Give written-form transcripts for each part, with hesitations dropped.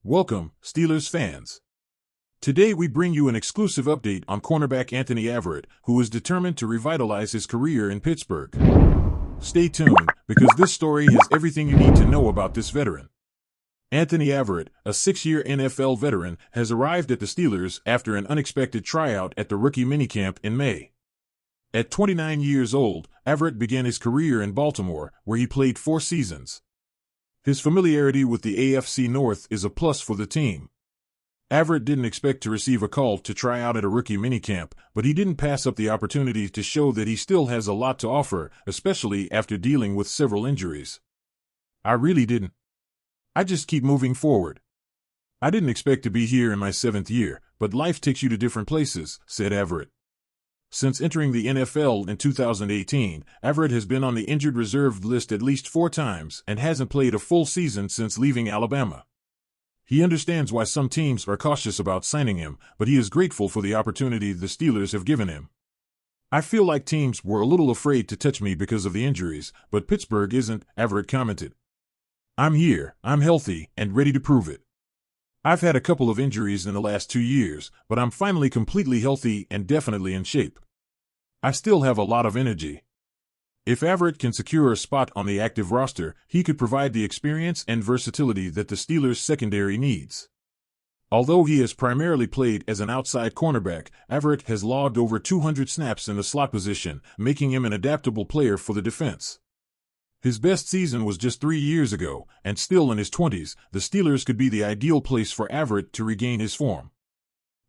Welcome, Steelers fans. Today we bring you an exclusive update on cornerback Anthony Averett, who is determined to revitalize his career in Pittsburgh. Stay tuned, because this story has everything you need to know about this veteran. Anthony Averett, a 6-year NFL veteran, has arrived at the Steelers after an unexpected tryout at the rookie minicamp in May. At 29 years old, Averett began his career in Baltimore, where he played 4 seasons. His familiarity with the AFC North is a plus for the team. Averett didn't expect to receive a call to try out at a rookie minicamp, but he didn't pass up the opportunity to show that he still has a lot to offer, especially after dealing with several injuries. "I really didn't. I just keep moving forward. I didn't expect to be here in my 7th year, but life takes you to different places," said Averett. Since entering the NFL in 2018, Averett has been on the injured reserve list at least 4 times and hasn't played a full season since leaving Alabama. He understands why some teams are cautious about signing him, but he is grateful for the opportunity the Steelers have given him. "I feel like teams were a little afraid to touch me because of the injuries, but Pittsburgh isn't," Averett commented. "I'm here, I'm healthy, and ready to prove it. I've had a couple of injuries in the last 2 years, but I'm finally completely healthy and definitely in shape. I still have a lot of energy." If Averett can secure a spot on the active roster, he could provide the experience and versatility that the Steelers' secondary needs. Although he has primarily played as an outside cornerback, Averett has logged over 200 snaps in the slot position, making him an adaptable player for the defense. His best season was just 3 years ago, and still in his 20s, the Steelers could be the ideal place for Averett to regain his form.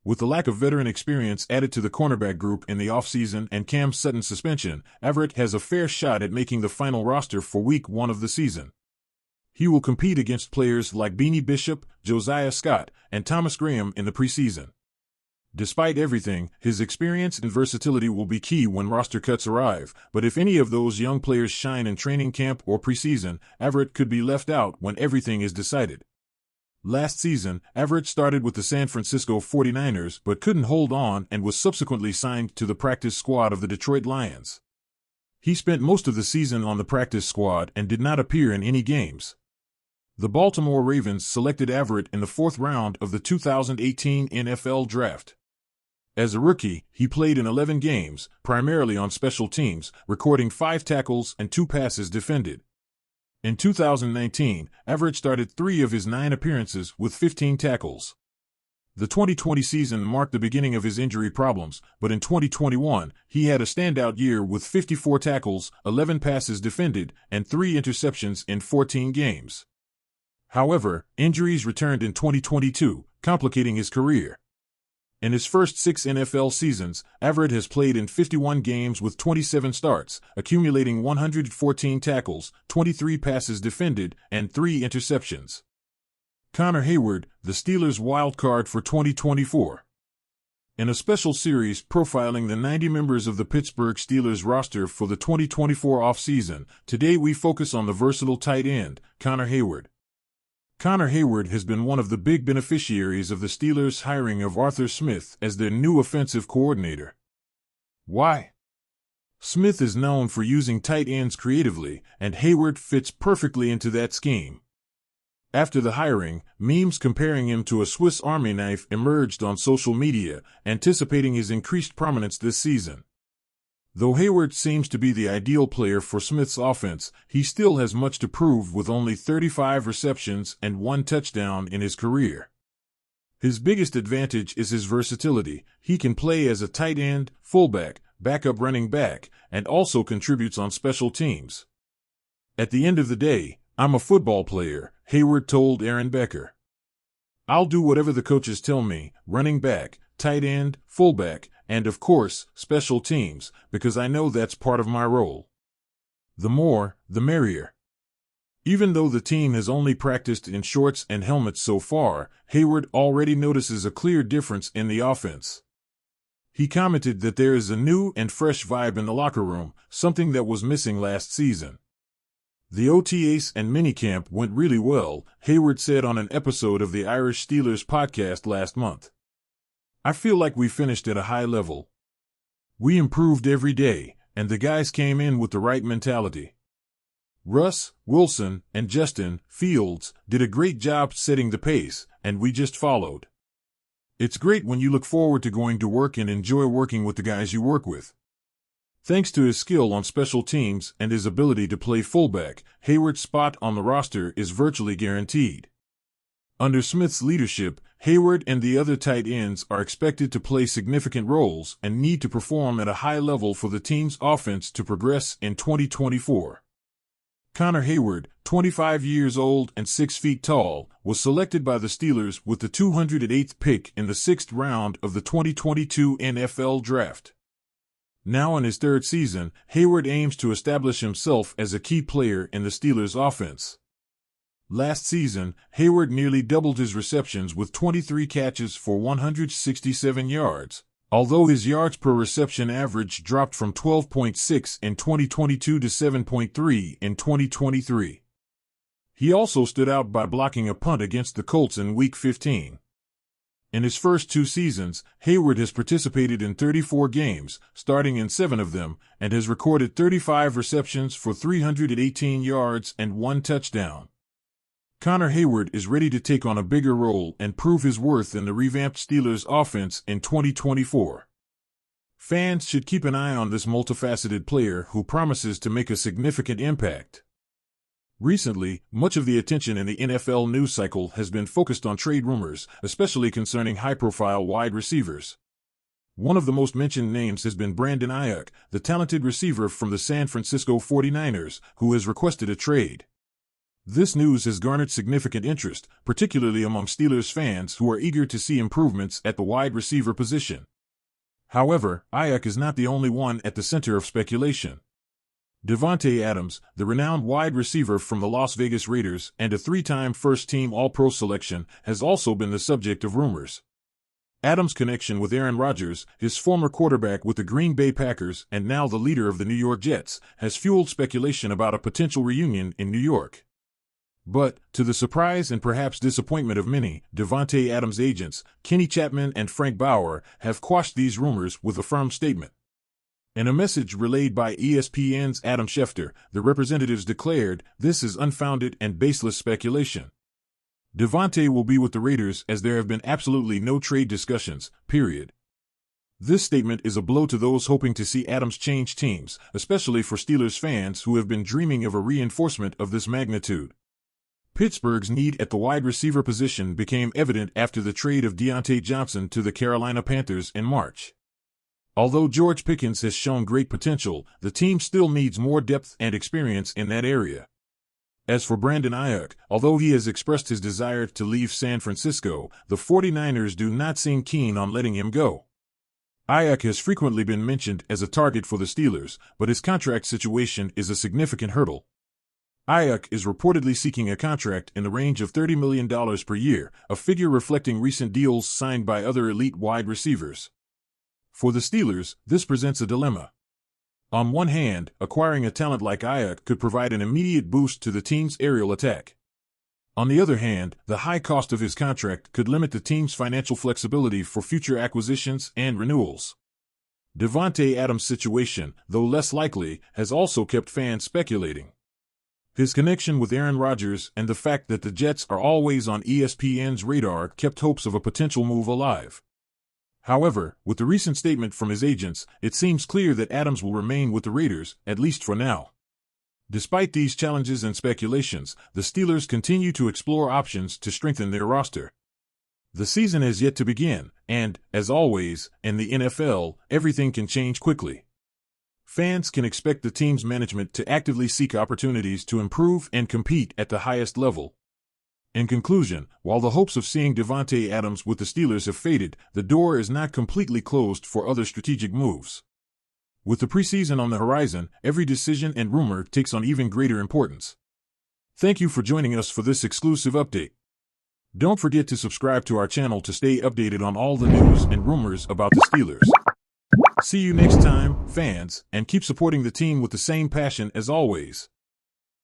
With the lack of veteran experience added to the cornerback group in the offseason and Cam Sutton's suspension, Averett has a fair shot at making the final roster for Week 1 of the season. He will compete against players like Beanie Bishop, Josiah Scott, and Thomas Graham in the preseason. Despite everything, his experience and versatility will be key when roster cuts arrive, but if any of those young players shine in training camp or preseason, Averett could be left out when everything is decided. Last season, Averett started with the San Francisco 49ers but couldn't hold on and was subsequently signed to the practice squad of the Detroit Lions. He spent most of the season on the practice squad and did not appear in any games. The Baltimore Ravens selected Averett in the 4th round of the 2018 NFL Draft. As a rookie, he played in 11 games, primarily on special teams, recording 5 tackles and 2 passes defended. In 2019, Averett started 3 of his 9 appearances with 15 tackles. The 2020 season marked the beginning of his injury problems, but in 2021, he had a standout year with 54 tackles, 11 passes defended, and 3 interceptions in 14 games. However, injuries returned in 2022, complicating his career. In his first 6 NFL seasons, Averett has played in 51 games with 27 starts, accumulating 114 tackles, 23 passes defended, and 3 interceptions. Connor Heyward, the Steelers' wild card for 2024. In a special series profiling the 90 members of the Pittsburgh Steelers roster for the 2024 offseason, today we focus on the versatile tight end, Connor Heyward. Connor Heyward has been one of the big beneficiaries of the Steelers' hiring of Arthur Smith as their new offensive coordinator. Why? Smith is known for using tight ends creatively, and Heyward fits perfectly into that scheme. After the hiring, memes comparing him to a Swiss Army knife emerged on social media, anticipating his increased prominence this season. Though Heyward seems to be the ideal player for Smith's offense, he still has much to prove with only 35 receptions and 1 touchdown in his career. His biggest advantage is his versatility. He can play as a tight end, fullback, backup running back, and also contributes on special teams. "At the end of the day, I'm a football player," Heyward told Aaron Becker. "I'll do whatever the coaches tell me, running back, tight end, fullback, and of course, special teams, because I know that's part of my role. The more, the merrier." Even though the team has only practiced in shorts and helmets so far, Heyward already notices a clear difference in the offense. He commented that there is a new and fresh vibe in the locker room, something that was missing last season. "The OTAs and minicamp went really well," Heyward said on an episode of the Irish Steelers podcast last month. "I feel like we finished at a high level. We improved every day, and the guys came in with the right mentality. Russ, Wilson, and Justin Fields did a great job setting the pace, and we just followed. It's great when you look forward to going to work and enjoy working with the guys you work with. Thanks to his skill on special teams and his ability to play fullback, Hayward's spot on the roster is virtually guaranteed. Under Smith's leadership, Hayward and the other tight ends are expected to play significant roles and need to perform at a high level for the team's offense to progress in 2024. Connor Hayward, 25 years old and 6 feet tall, was selected by the Steelers with the 208th pick in the 6th round of the 2022 NFL Draft. Now in his third season, Hayward aims to establish himself as a key player in the Steelers' offense. Last season, Hayward nearly doubled his receptions with 23 catches for 167 yards, although his yards per reception average dropped from 12.6 in 2022 to 7.3 in 2023. He also stood out by blocking a punt against the Colts in Week 15. In his first 2 seasons, Hayward has participated in 34 games, starting in 7 of them, and has recorded 35 receptions for 318 yards and 1 touchdown. Connor Hayward is ready to take on a bigger role and prove his worth in the revamped Steelers offense in 2024. Fans should keep an eye on this multifaceted player who promises to make a significant impact. Recently, much of the attention in the NFL news cycle has been focused on trade rumors, especially concerning high-profile wide receivers. One of the most mentioned names has been Brandon Ayuk, the talented receiver from the San Francisco 49ers, who has requested a trade. This news has garnered significant interest, particularly among Steelers fans who are eager to see improvements at the wide receiver position. However, Ayuk is not the only one at the center of speculation. Davante Adams, the renowned wide receiver from the Las Vegas Raiders and a 3-time first-team All-Pro selection, has also been the subject of rumors. Adams' connection with Aaron Rodgers, his former quarterback with the Green Bay Packers and now the leader of the New York Jets, has fueled speculation about a potential reunion in New York. But, to the surprise and perhaps disappointment of many, Davante Adams' agents, Kenny Chapman and Frank Bauer, have quashed these rumors with a firm statement. In a message relayed by ESPN's Adam Schefter, the representatives declared, "This is unfounded and baseless speculation. Davante will be with the Raiders as there have been absolutely no trade discussions, period." This statement is a blow to those hoping to see Adams change teams, especially for Steelers fans who have been dreaming of a reinforcement of this magnitude. Pittsburgh's need at the wide receiver position became evident after the trade of Deontay Johnson to the Carolina Panthers in March. Although George Pickens has shown great potential, the team still needs more depth and experience in that area. As for Brandon Ayuk, although he has expressed his desire to leave San Francisco, the 49ers do not seem keen on letting him go. Ayuk has frequently been mentioned as a target for the Steelers, but his contract situation is a significant hurdle. Ayuk is reportedly seeking a contract in the range of $30 million per year, a figure reflecting recent deals signed by other elite wide receivers. For the Steelers, this presents a dilemma. On one hand, acquiring a talent like Ayuk could provide an immediate boost to the team's aerial attack. On the other hand, the high cost of his contract could limit the team's financial flexibility for future acquisitions and renewals. Davante Adams' situation, though less likely, has also kept fans speculating. His connection with Aaron Rodgers and the fact that the Jets are always on ESPN's radar kept hopes of a potential move alive. However, with the recent statement from his agents, it seems clear that Adams will remain with the Raiders, at least for now. Despite these challenges and speculations, the Steelers continue to explore options to strengthen their roster. The season has yet to begin, and, as always, in the NFL, everything can change quickly. Fans can expect the team's management to actively seek opportunities to improve and compete at the highest level. In conclusion, while the hopes of seeing Davante Adams with the Steelers have faded, the door is not completely closed for other strategic moves. With the preseason on the horizon, every decision and rumor takes on even greater importance. Thank you for joining us for this exclusive update. Don't forget to subscribe to our channel to stay updated on all the news and rumors about the Steelers. See you next time, fans, and keep supporting the team with the same passion as always.